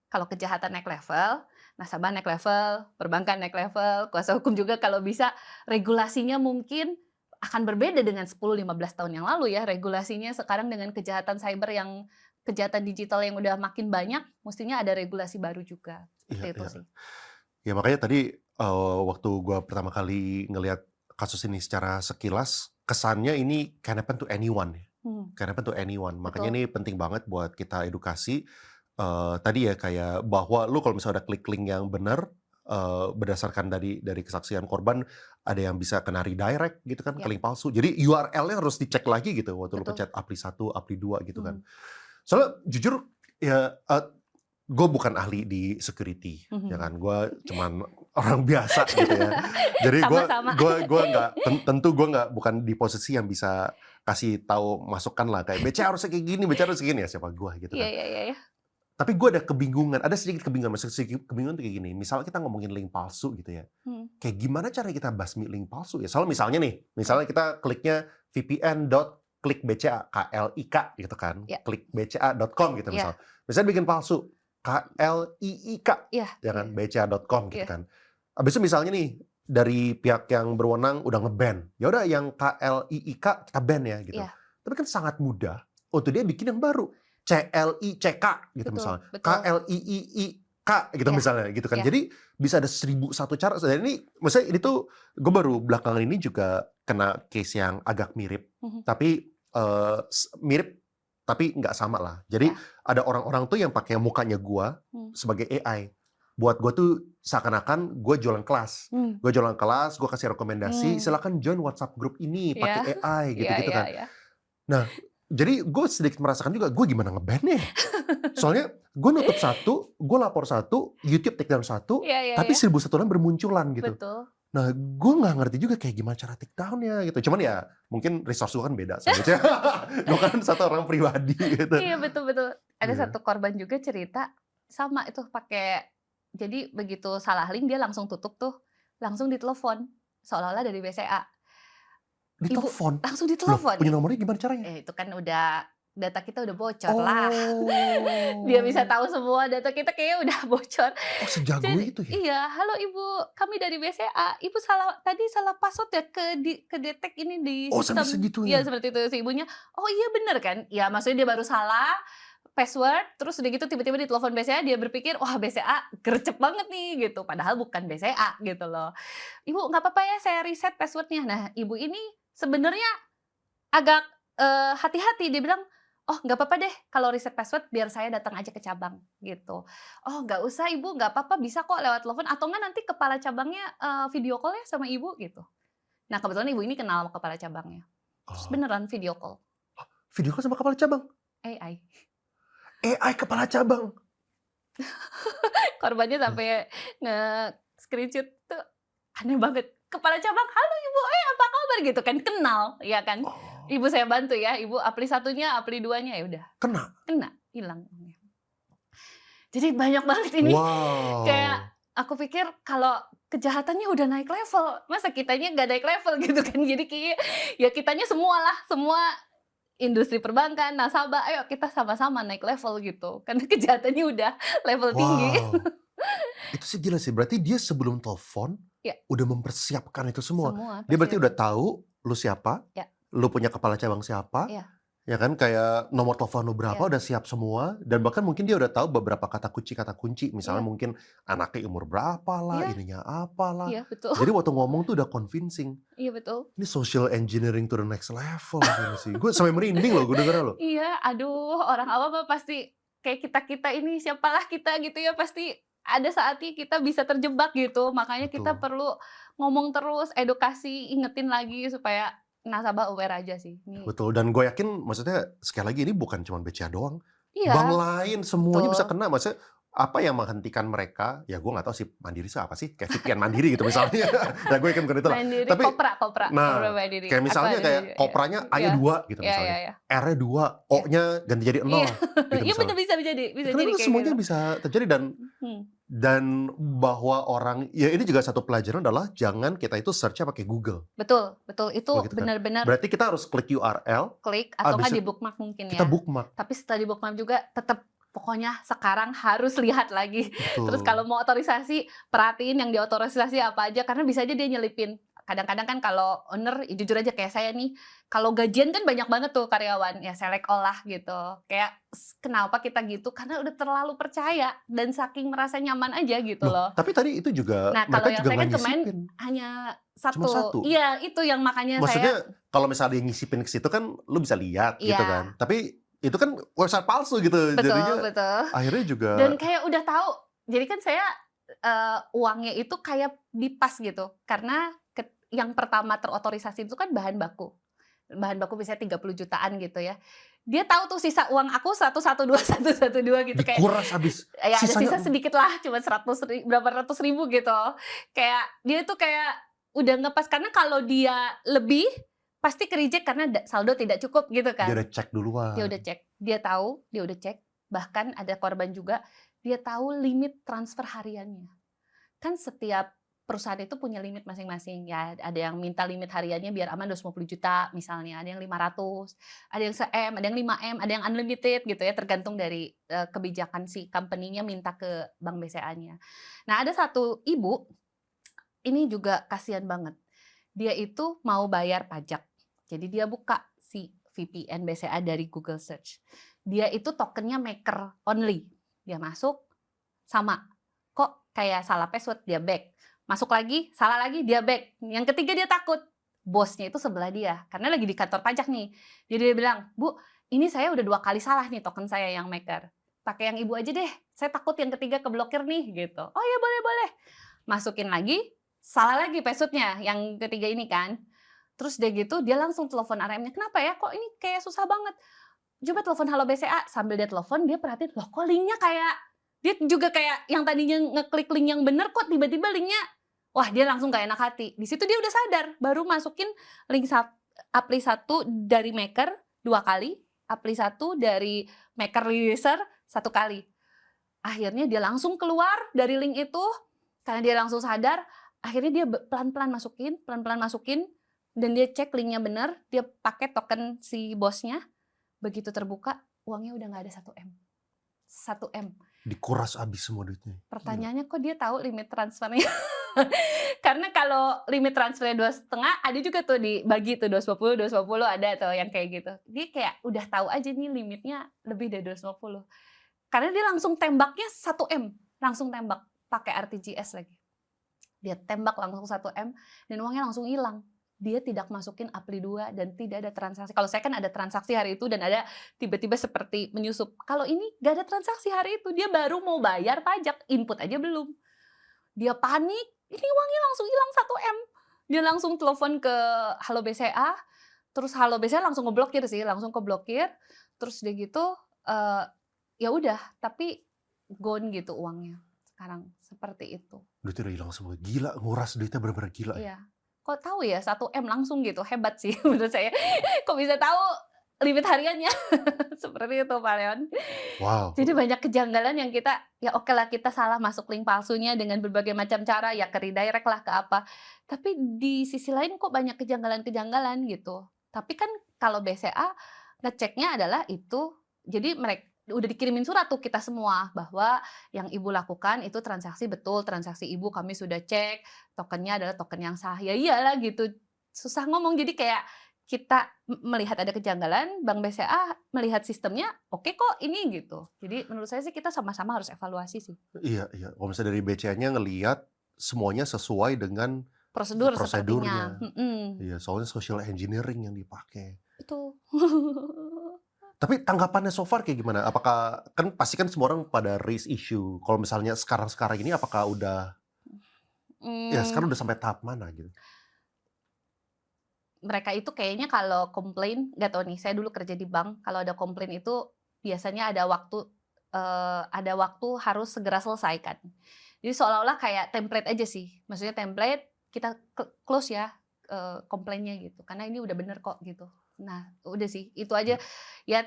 Kalau kejahatan naik level, nasabah naik level, perbankan naik level, kuasa hukum juga kalau bisa regulasinya mungkin akan berbeda dengan 10-15 tahun yang lalu ya. Regulasinya sekarang dengan kejahatan cyber yang kejahatan digital yang udah makin banyak, mestinya ada regulasi baru juga. Iya, Seperti itu iya. sih. Ya makanya tadi waktu gua pertama kali ngelihat kasus ini secara sekilas, kesannya ini can happen to anyone ya. Hmm, Can happen to anyone. Makanya betul. ini penting banget buat kita edukasi. Tadi ya kayak bahwa lu kalau misalnya udah klik link yang benar, berdasarkan dari kesaksian korban, ada yang bisa kena redirect gitu kan, ke Ya, link palsu. Jadi URL-nya harus dicek lagi gitu waktu lu betul. pencet APRI 1, APRI 2 gitu kan. Hmm, Soalnya jujur ya, gue bukan ahli di security, ya mhm. kan. Gue cuman orang biasa gitu ya. Jadi gue Sama-sama. gue nggak tentu gue nggak bukan di posisi yang bisa kasih tahu masukan lah kayak BCA harusnya kayak gini, BCA harus gini ya siapa gue gitu Iya, kan. iya, iya, iya. Tapi gue ada kebingungan, ada sedikit kebingungan, maksud sedikit kebingungan tuh kayak gini. Misalnya kita ngomongin link palsu gitu ya. Hmm, Kayak gimana cara kita basmi link palsu ya? Soalnya misalnya nih, ya, misalnya kita kliknya vpn.klikbca, KLIK gitu kan, ya, klikbca.com gitu ya, misalnya. Misalnya bikin palsu, KLIIK, iya, ya iya, kan, bca.com gitu iya. kan. Habis itu misalnya nih, dari pihak yang berwenang udah nge-ban. Ya udah yang KLIIK kita ban ya gitu. Iya, Tapi kan sangat mudah untuk dia bikin yang baru. CLICK gitu betul, misalnya. betul. KLIIIK gitu Iya, misalnya gitu kan. iya. Jadi bisa ada 1001 cara. Dan ini maksudnya ini tuh gue baru belakangan ini juga kena case yang agak mirip. Mhm, Tapi mirip tapi nggak sama lah. Jadi ya, ada orang-orang tuh yang pakai mukanya gua hmm, sebagai AI. Buat gue tuh seakan-akan gue jualan kelas. hmm, Gue jualan kelas, gue kasih rekomendasi, hmm, silakan join WhatsApp grup ini iya, pakai AI iya, gitu-gitu iya, kan. iya. Nah, jadi gue sedikit merasakan juga gue gimana nge-ban-nya ya. Soalnya gue nutup satu, gue lapor satu, YouTube take down satu, Iya, iya, tapi iya, 1001 lain bermunculan gitu. betul. Nah, gue nggak ngerti juga kayak gimana cara take down-nya gitu. Cuman ya mungkin resource gue kan beda sebenarnya. Gue kan satu orang pribadi gitu. Iya, betul, betul. Ada Iya. satu korban juga cerita sama itu pakai, jadi begitu salah link dia langsung tutup tuh, langsung ditelepon seolah-olah dari BCA. Ibu Ditelepon. langsung Loh, ditelepon. punya nomornya gimana caranya? Itu kan udah data kita udah bocor lah. Oh. Dia bisa tahu semua data kita kayaknya udah bocor. Oh, sejago Jadi itu ya? iya, "Halo Ibu, kami dari BCA. Ibu tadi salah password ya ke detect ini di Oh, sampai sistem." segitunya? Iya, seperti itu. Si ibunya, "Oh iya bener kan?" Ya maksudnya dia baru salah password, terus udah gitu tiba-tiba ditelepon BCA, dia berpikir, "Wah BCA gercep banget nih," gitu. Padahal bukan BCA gitu loh. "Ibu nggak apa-apa ya saya reset password-nya." Nah, ibu ini sebenarnya agak, hati-hati, dia bilang, "Oh nggak apa-apa deh kalau reset password biar saya datang aja ke cabang," gitu. "Oh nggak usah Ibu, nggak apa-apa bisa kok lewat telepon atau enggak nanti kepala cabangnya, video call ya sama Ibu," gitu. Nah kebetulan ibu ini kenal sama kepala cabangnya. Terus Oh, beneran video call, video call sama kepala cabang? AI. AI kepala cabang? Korbannya sampai nge-screenshot tuh aneh banget. Kepala cabang, "Halo Ibu, apa kabar?" gitu kan, kenal, ya kan. Oh, "Ibu saya bantu ya, Ibu apli 1-nya, apli 2-nya," ya udah, kena? kena, hilang. Jadi banyak banget ini. Kayak Wow. aku pikir kalau kejahatannya udah naik level, masa kitanya nggak naik level gitu kan. Jadi kayak ya kitanya semualah, semua industri perbankan, nasabah, ayo kita sama-sama naik level gitu. Karena kejahatannya udah level tinggi. Wow. Itu sih gila sih, berarti dia sebelum telepon, Ya, udah mempersiapkan itu semua. semua Dia berarti udah persiapan. tahu lu siapa, Ya, lu punya kepala cabang siapa, Iya. ya kan, kayak nomor telepon lu berapa Iya. udah siap semua, dan bahkan mungkin dia udah tahu beberapa kata kunci, misalnya Iya. mungkin anaknya umur berapa lah, Iya. ininya apalah. Iya, betul. Jadi waktu ngomong tuh udah convincing. Iya, betul. Ini social engineering to the next level ini sih. Gue sampai merinding loh gue dengernya loh. Iya, aduh, orang awam mah pasti kayak kita-kita ini, siapalah kita gitu ya, pasti ada saatnya kita bisa terjebak gitu. Makanya kita Betul. perlu ngomong terus, edukasi, ingetin lagi supaya nasabah aware aja sih. Ini Betul, dan gue yakin maksudnya sekali lagi ini bukan cuma BCA doang. Bank iya, lain semuanya bisa betul. kena. Maksudnya apa yang menghentikan mereka, ya gue nggak tahu sih Mandiri itu apa sih, kayak VPN Mandiri gitu misalnya. Nah gue yakin bukan itu lah. Mandiri, Tapi Kopra nah, Mandiri. kayak Aku misalnya ada kayak juga, iya. kopranya A-nya Iya. 2 gitu Iya, iya, misalnya. iya. R-nya 2, Iya. O-nya ganti jadi 0 Iya. gitu Iya bener, misalnya. bisa jadi Karena kayak itu semuanya gitu. bisa terjadi, Mhm. dan bahwa orang, ya ini juga satu pelajaran adalah jangan kita itu search-nya pakai Google. Betul, betul. Itu Begitu kan. benar-benar Berarti kita harus klik URL, klik atau habis nggak di itu bookmark mungkin kita ya. bookmark. Tapi setelah di bookmark juga tetap pokoknya sekarang harus lihat lagi. Terus kalau Betul. mau otorisasi, perhatiin yang diotorisasi apa aja karena bisa aja dia nyelipin. Kadang-kadang kan kalau owner, ya jujur aja kayak saya nih, kalau gajian kan banyak banget tuh karyawan, ya selek olah gitu. Kayak kenapa kita gitu? Karena udah terlalu percaya dan saking merasa nyaman aja gitu Loh, loh. tapi tadi itu juga Nah, mereka kalau yang juga saya nggak kan kemarin nyisipin. hanya Cuma 1. Iya, itu yang makanya saya Maksudnya kalau misalnya dia ngisipin ke situ kan lu bisa lihat gitu kan. iya, Tapi itu kan website palsu gitu. betul, Jadinya betul. akhirnya juga Dan kayak udah tahu, jadi kan saya uangnya itu kayak dipas gitu. Karena yang pertama terotorisasi itu kan bahan baku. Bahan baku biasanya 30 jutaan gitu ya. Dia tahu tuh sisa uang aku 112 112 gitu kayak dikuras habis. ya ada Sisanya sisa sedikit lah, cuma berapa ratus ribu gitu. Kayak dia tuh kayak udah ngepas karena kalau dia lebih pasti ke-reject karena saldo tidak cukup gitu dia kan. udah cek Dia duluan. udah cek, dia tahu, dia udah cek. Bahkan ada korban juga, dia tahu limit transfer hariannya. Kan setiap perusahaan itu punya limit masing-masing ya. Ada yang minta limit hariannya biar aman 250 juta misalnya, ada yang 500, ada yang se-M, ada yang 5M, ada yang unlimited gitu ya, tergantung dari kebijakan si company-nya minta ke bank BCA-nya. Nah, ada satu ibu, ini juga kasihan banget. Dia itu mau bayar pajak. Jadi dia buka si VPN BCA dari Google Search. Dia itu tokennya maker only. Dia masuk, sama. Kok kayak salah password, dia back. Masuk lagi, salah lagi, dia back. Yang ketiga dia takut. Bosnya itu sebelah dia. Karena lagi di kantor pajak nih. Jadi dia bilang, Bu, ini saya udah 2 kali salah nih token saya yang maker. Pakai yang ibu aja deh. Saya takut yang ketiga keblokir nih gitu. Oh ya boleh. Masukin lagi, salah lagi passwordnya yang ketiga ini kan. Terus dia gitu, dia langsung telepon RM-nya. Kenapa ya? Kok ini kayak susah banget? Coba telepon Halo BCA. Sambil dia telepon, dia perhatiin, loh kok linknya kayak, dia juga kayak yang tadinya ngeklik link yang bener, kok tiba-tiba linknya, wah dia langsung gak enak hati. Di situ dia udah sadar, baru masukin link Apply 1 dari Maker 2 kali, Apply 1 dari Maker Releaser 1 kali. Akhirnya dia langsung keluar dari link itu, karena dia langsung sadar, akhirnya dia pelan-pelan masukin, dan dia cek linknya bener, dia pakai token si bosnya, begitu terbuka, uangnya udah nggak ada 1M. 1M. Dikuras habis semua duitnya. Pertanyaannya kok dia tahu limit transfernya? Karena kalau limit transfernya 2,5, ada juga tuh dibagi tuh 250 ada tuh yang kayak gitu. Dia kayak udah tahu aja nih limitnya lebih dari 250. Karena dia langsung tembaknya 1M, langsung tembak pakai RTGS lagi. Dia tembak langsung 1M dan uangnya langsung hilang. Dia tidak masukin Apply 2 dan tidak ada transaksi. Kalau saya kan ada transaksi hari itu dan ada tiba-tiba seperti menyusup. Kalau ini gak ada transaksi hari itu, dia baru mau bayar pajak, input aja belum. Dia panik, ini uangnya langsung hilang 1M. Dia langsung telepon ke Halo BCA, terus Halo BCA langsung ngeblokir sih, langsung keblokir. Terus dia gitu, ya udah, tapi gone gitu uangnya. Sekarang seperti itu. Duitnya udah hilang semua. Gila, nguras duitnya bener-bener gila. Iya. Kok tahu ya 1M langsung gitu, hebat sih menurut saya. Kok bisa tahu limit hariannya? Seperti itu Pak Leon. Wow. Jadi banyak kejanggalan yang kita, ya oke lah kita salah masuk link palsunya dengan berbagai macam cara, ya ke redirect lah ke apa. Tapi di sisi lain kok banyak kejanggalan-kejanggalan gitu. Tapi kan kalau BCA ngeceknya adalah itu, jadi mereka udah dikirimin surat tuh kita semua bahwa yang ibu lakukan itu transaksi betul, transaksi ibu kami sudah cek, tokennya adalah token yang sah. Ya iyalah gitu, susah ngomong. Jadi kayak kita melihat ada kejanggalan, Bank BCA melihat sistemnya, oke kok ini gitu. Jadi menurut saya sih kita sama-sama harus evaluasi sih. Iya, iya. Kalau misalnya dari BCA-nya ngelihat semuanya sesuai dengan Prosedur prosedurnya. sepertinya. Iya, soalnya social engineering yang dipakai. Itu. Tapi tanggapannya so far kayak gimana? Apakah kan pasti kan semua orang pada raise issue. Kalau misalnya sekarang ini apakah udah ya Mmm, sekarang udah sampai tahap mana gitu? Mereka itu kayaknya kalau komplain, nggak tahu nih, saya dulu kerja di bank, kalau ada komplain itu biasanya ada waktu harus segera selesaikan. Jadi seolah-olah kayak template aja sih, maksudnya template kita close ya, komplainnya gitu, karena ini udah bener kok gitu. Nah, udah sih, itu aja. Ya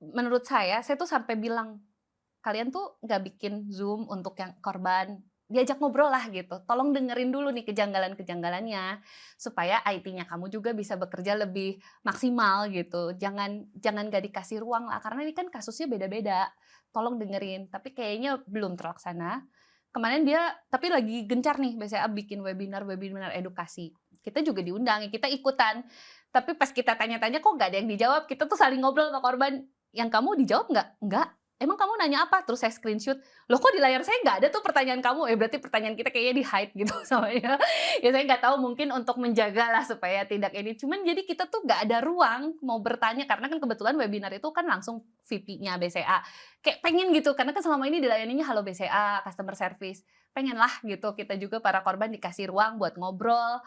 menurut saya tuh sampai bilang, "Kalian tuh nggak bikin Zoom untuk yang korban, diajak ngobrol lah gitu. Tolong dengerin dulu nih kejanggalan-kejanggalannya, supaya IT-nya kamu juga bisa bekerja lebih maksimal gitu. Jangan nggak dikasih ruang lah, karena ini kan kasusnya beda-beda. Tolong dengerin." Tapi kayaknya belum terlaksana. Kemarin dia tapi lagi gencar nih BCA bikin webinar edukasi. Kita juga diundang, ya kita ikutan. Tapi pas kita tanya-tanya kok nggak ada yang dijawab, kita tuh saling ngobrol sama korban, "Yang kamu dijawab nggak?" "Nggak." "Emang kamu nanya apa?" Terus saya screenshot, "Loh kok di layar saya nggak ada tuh pertanyaan kamu?" Berarti pertanyaan kita kayaknya di-hide gitu sama dia. Ya saya nggak tahu, mungkin untuk menjaga lah supaya tidak ini. Cuman jadi kita tuh nggak ada ruang mau bertanya, karena kan kebetulan webinar itu kan langsung VP-nya BCA. Kayak pengen gitu, karena kan selama ini dilayaninya halo BCA, customer service. Pengen lah gitu kita juga para korban dikasih ruang buat ngobrol,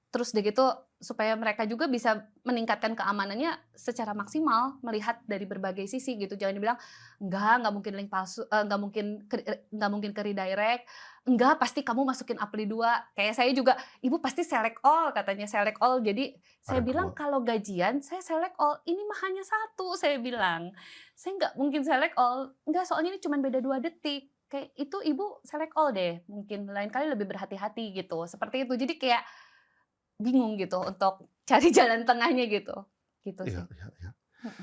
terus udah gitu supaya mereka juga bisa meningkatkan keamanannya secara maksimal, melihat dari berbagai sisi gitu. Jangan dibilang, nggak mungkin link palsu, nggak mungkin ke redirect, enggak, pasti kamu masukin Apply 2." Kayak saya juga, "Ibu pasti select all," katanya, select all. Jadi saya Ada bilang, 2. "Kalau gajian saya select all, ini mah hanya 1," saya bilang. "Saya nggak mungkin select all." "Enggak, soalnya ini cuma beda 2 detik." Kayak itu ibu select all deh, mungkin lain kali lebih berhati-hati gitu, seperti itu. Jadi kayak bingung gitu untuk cari jalan tengahnya gitu, gitu Iya, sih. iya, iya. Mhm.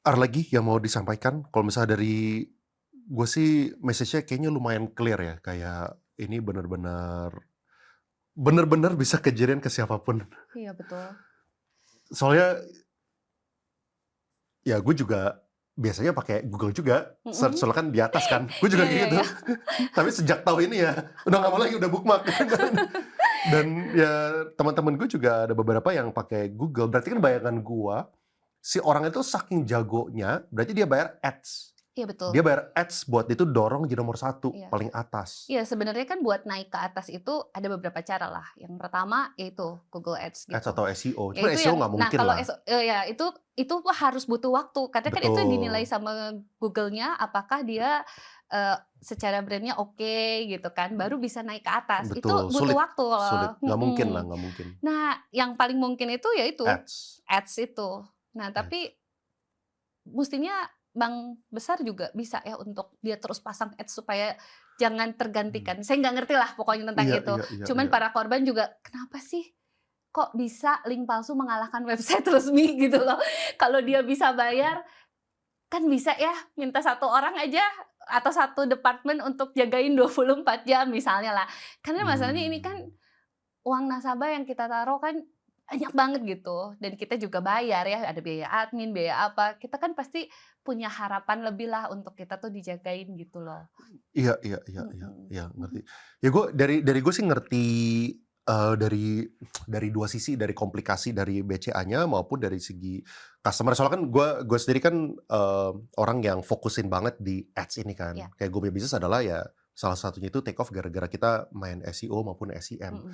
Ada lagi yang mau disampaikan? Kalau misalnya dari gue sih message-nya kayaknya lumayan clear ya, kayak ini bener-bener bisa kejadian ke siapapun. Iya betul. Soalnya ya gue juga biasanya pakai Google juga, search Mhm. soalnya kan di atas kan, gue juga Iya kayak iya gitu. iya. Tapi sejak tahu ini ya, udah nggak mau lagi, udah bookmark. Dan ya teman-teman gue juga ada beberapa yang pakai Google, berarti kan bayangan gua, si orang itu saking jagonya, berarti dia bayar ads. Iya betul. Dia bayar ads buat itu dorong jadi nomor 1, Iya. paling atas. Iya sebenarnya kan buat naik ke atas itu ada beberapa cara lah. Yang pertama yaitu Google Ads Ads gitu. atau SEO, Ya cuma itu SEO yang nggak nah mungkin kalau lah. ya itu harus butuh waktu, karena kan itu dinilai Betul, sama Google-nya apakah dia, secara brand-nya oke gitu kan, baru bisa naik ke atas. Itu betul, butuh sulit waktu sulit, loh, nggak mungkin lah, mhm. nggak mungkin. Nah, yang paling mungkin itu yaitu Ads, Ads itu. Nah, ads, tapi mestinya bank besar juga bisa ya untuk dia terus pasang ads supaya jangan mmm, tergantikan. Saya nggak ngerti lah pokoknya tentang iya, itu. iya, iya, Cuman iya. para korban juga, kenapa sih kok bisa link palsu mengalahkan website resmi gitu loh. Kalau dia bisa bayar, kan bisa ya minta satu orang aja atau satu departemen untuk jagain 24 jam misalnya lah. Karena masalahnya ini kan Mmm, uang nasabah yang kita taruh kan banyak banget gitu, dan kita juga bayar ya, ada biaya admin, biaya apa, kita kan pasti punya harapan lebih lah untuk kita tuh dijagain gitu loh. iya, iya, iya, iya, Mhm. iya, ngerti. Mhm. Ya gue dari gue sih ngerti, dari 2 sisi, dari komplikasi dari BCA-nya maupun dari segi customer. Soalnya kan gue sendiri kan, orang yang fokusin banget di ads ini kan. Iya, Kayak gue punya bisnis adalah ya salah satunya itu take off gara-gara kita main SEO maupun SEM. mhm.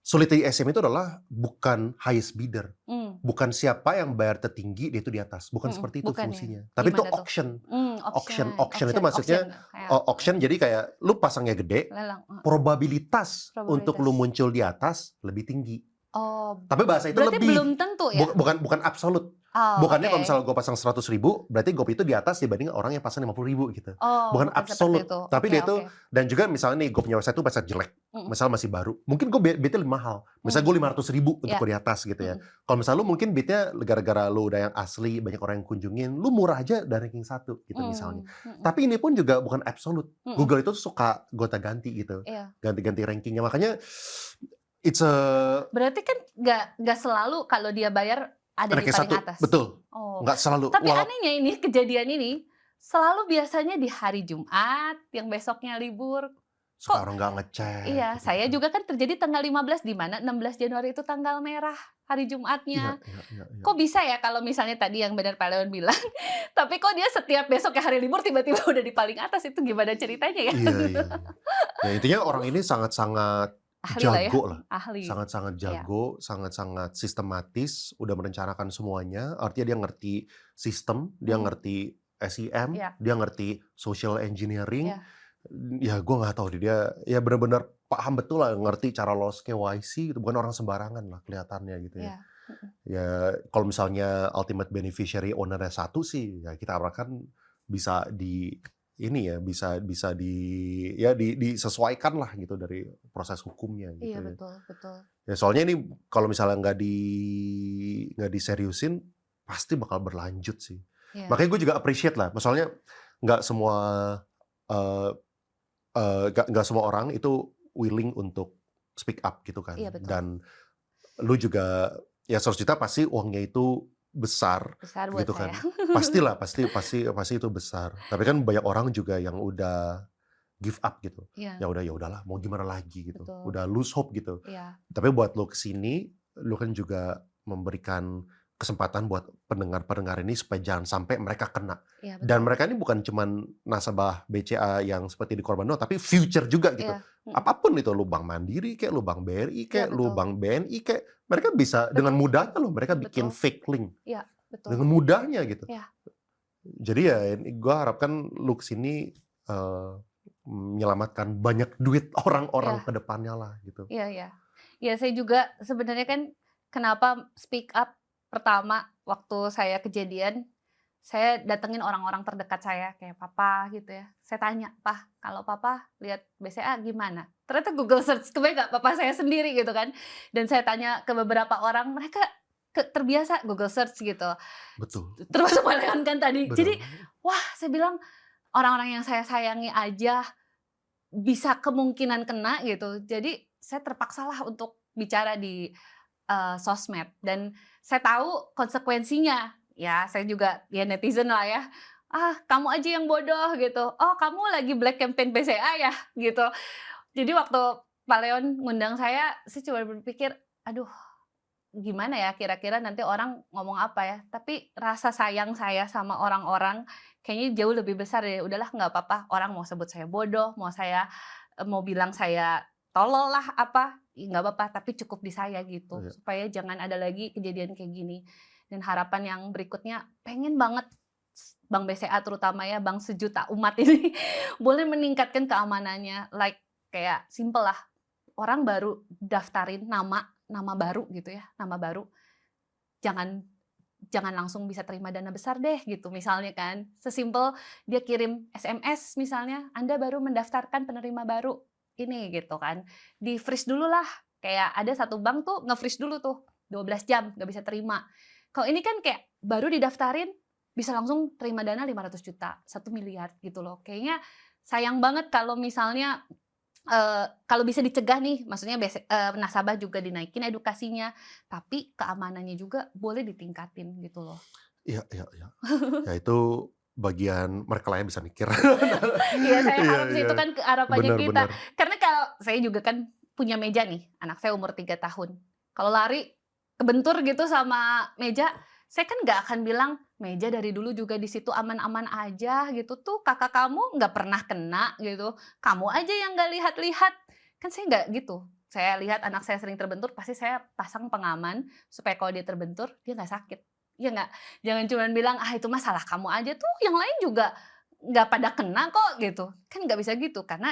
Sulitnya di SEM itu adalah bukan highest bidder, Mmm, bukan siapa yang bayar tertinggi dia itu di atas, bukan mhm, seperti itu bukan ya? fungsinya. Tapi itu Gimana tuh? auction. Auction Option auction itu option maksudnya kayak auction jadi kayak lu pasangnya gede, lelang, probabilitas untuk lu probabilitas. muncul di atas lebih tinggi. Oh, Tapi bahasa itu berarti lebih, belum tentu ya? bukan absolut. Oh, Bukannya oke. kalau misalnya gue pasang 100.000, berarti GoPay itu di atas dibanding orang yang pasang 50.000 gitu. Oh, Bukan bukan seperti absolut, itu. tapi Oke dia itu oke. dan juga misalnya nih gue punya website itu website jelek, Mhm, misal masih baru, mungkin gue bidnya lebih mahal. Misalnya mmm, gue 500.000 untuk iya, gue di atas gitu ya. mhm, Kalau misalnya lu mungkin bidnya gara-gara lu udah yang asli, banyak orang yang kunjungin, lu murah aja dari ranking 1 gitu misalnya. mhm, Tapi ini pun juga bukan absolut. mhm, Google itu suka gonta-ganti gitu, iya, ganti-ganti rankingnya. Makanya it's a Berarti kan nggak selalu kalau dia bayar ada di ranking paling 1, atas? betul. Oh, Nggak selalu. tapi anehnya ini, kejadian ini selalu biasanya di hari Jumat yang besoknya libur. Suka Kok orang nggak ngecek. iya, gitu saya kan. juga kan terjadi tanggal 15 di mana 16 Januari itu tanggal merah, hari Iya, Jumatnya. iya. Kok bisa ya kalau misalnya tadi yang benar Pak Leon bilang, tapi kok dia setiap besoknya hari libur tiba-tiba udah di paling atas, itu gimana ceritanya ya? Iya. Ya intinya orang ini sangat-sangat Ahli lah ya, jago lah. ahli. Sangat-sangat Iya. jago, sangat-sangat sistematis, udah merencanakan semuanya. Artinya dia ngerti sistem, dia ngerti SEM, Iya. dia ngerti social engineering. Iya. Ya gue nggak tahu deh, dia ya benar-benar paham betul lah, ngerti cara lolos KYC gitu, bukan orang sembarangan lah kelihatannya gitu ya. Iya. Ya kalau misalnya ultimate beneficiary owner-nya satu sih, ya kita harapkan bisa bisa disesuaikan lah gitu dari proses hukumnya gitu Iya, ya. betul. Ya soalnya ini kalau misalnya nggak diseriusin pasti bakal berlanjut sih. Iya. Makanya gue juga appreciate lah, misalnya nggak semua eh, nggak semua orang itu willing untuk speak up gitu kan. Iya, betul. Dan lu juga ya 100 juta pasti uangnya itu besar Besar buat gitu saya. kan. Pastilah, pasti itu besar. Tapi kan banyak orang juga yang udah give up gitu. Iya, Ya udahlah, mau gimana lagi gitu. betul. Udah lose hope gitu. Iya. Tapi buat lu kesini, lu kan juga memberikan kesempatan buat pendengar-pendengar ini supaya jangan sampai mereka kena. Iya, betul. Dan mereka ini bukan cuman nasabah BCA yang seperti di korban doang, tapi future juga gitu. Iya. Apapun itu, lu Bank Mandiri kayak, lu Bank BRI kayak, Iya, lu betul. Bank BNI kayak, mereka bisa dengan mudahnya loh, mereka bikin Betul. fake link. Iya, betul. Dengan mudahnya gitu. Iya. Jadi ya gue harapkan lu kesini menyelamatkan banyak duit orang-orang Iya. ke depannya lah gitu. Iya. Ya saya juga sebenarnya kan kenapa speak up pertama waktu saya kejadian, saya datengin orang-orang terdekat saya kayak papa gitu ya. Saya tanya, "Pah, kalau papa lihat BCA gimana?" Ternyata Google search, kebayang nggak papa saya sendiri gitu kan. Dan saya tanya ke beberapa orang, mereka terbiasa Google search gitu. Betul. Termasuk Pak Leon kan tadi. Betul. Jadi, wah saya bilang orang-orang yang saya sayangi aja bisa kemungkinan kena gitu. Jadi saya terpaksalah untuk bicara di sosmed dan saya tahu konsekuensinya. Ya, saya juga ya netizen lah ya. "Ah, kamu aja yang bodoh," gitu. "Oh, kamu lagi black campaign BCA ya?" gitu. Jadi waktu Pak Leon ngundang saya cuma berpikir, "Aduh, gimana ya kira-kira nanti orang ngomong apa ya?" Tapi rasa sayang saya sama orang-orang kayaknya jauh lebih besar ya. Udahlah nggak apa-apa, orang mau sebut saya bodoh, mau bilang saya tolol lah apa, nggak apa-apa, tapi cukup di saya gitu. Iya. Supaya jangan ada lagi kejadian kayak gini. Dan harapan yang berikutnya, pengen banget Bank BCA terutama ya, bank sejuta umat ini boleh meningkatkan keamanannya. Like kayak simple lah, orang baru daftarin nama baru gitu ya, nama baru. Jangan langsung bisa terima dana besar deh gitu misalnya kan. Sesimpel dia kirim SMS misalnya, Anda baru mendaftarkan penerima baru ini gitu kan. Di-freeze dulu lah. Kayak ada satu bank tuh nge-freeze dulu tuh 12 jam nggak bisa terima. Kalau ini kan kayak baru didaftarin bisa langsung terima dana 500 juta, 1 miliar gitu loh. Kayaknya sayang banget kalau misalnya kalau bisa dicegah nih, maksudnya nasabah juga dinaikin edukasinya, tapi keamanannya juga boleh ditingkatin gitu loh. Iya. Ya itu bagian mereka lah yang bisa mikir. Iya, saya harap sih Iya. itu kan harapannya kita. Benar. Karena kalau saya juga kan punya meja nih, anak saya umur 3 tahun. Kalau lari kebentur gitu sama meja, saya kan nggak akan bilang, "Meja dari dulu juga di situ aman-aman aja," gitu. "Tuh kakak kamu nggak pernah kena," gitu. "Kamu aja yang nggak lihat-lihat." Kan saya nggak gitu. Saya lihat anak saya sering terbentur, pasti saya pasang pengaman supaya kalau dia terbentur, dia nggak sakit. Iya nggak? Jangan cuma bilang, "Ah itu mah salah kamu aja." Tuh yang lain juga nggak pada kena kok gitu. Kan nggak bisa gitu, karena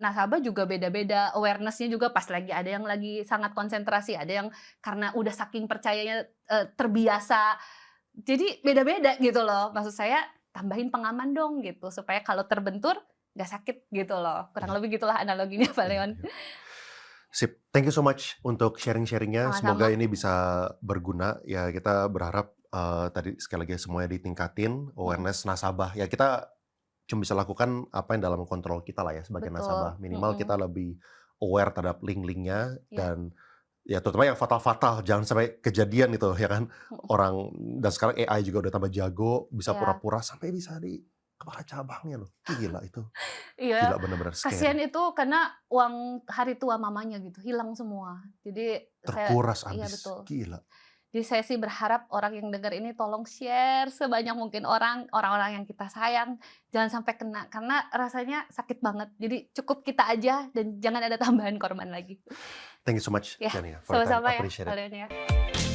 nasabah juga beda-beda, awareness-nya juga pas lagi ada yang lagi sangat konsentrasi, ada yang karena udah saking percayanya terbiasa. Jadi beda-beda gitu loh. Maksud saya tambahin pengaman dong gitu supaya kalau terbentur nggak sakit gitu loh. Kurang lebih gitulah analoginya Pak Leon. Sip, thank you so much untuk sharing-sharingnya. Sama-sama. Semoga ini bisa berguna. Ya kita berharap tadi sekali lagi semuanya ditingkatin, awareness nasabah. Ya kita cuma bisa lakukan apa yang dalam kontrol kita lah ya sebagai Betul. nasabah. Minimal kita lebih aware terhadap link-linknya Iya. dan ya terutama yang fatal-fatal jangan sampai kejadian itu ya kan orang dan sekarang AI juga udah tambah jago bisa Iya. pura-pura sampai bisa di kepala cabangnya loh gila itu Iya, gila bener-bener kasihan scary itu karena uang hari tua mamanya gitu, hilang semua. Jadi terkuras iya abis betul. gila Jadi saya sih berharap orang yang dengar ini tolong share sebanyak mungkin orang-orang yang kita sayang, jangan sampai kena karena rasanya sakit banget. Jadi cukup kita aja dan jangan ada tambahan korban lagi. thank you so much Ya, Jania for your time sama-sama ya appreciate it kalian ya.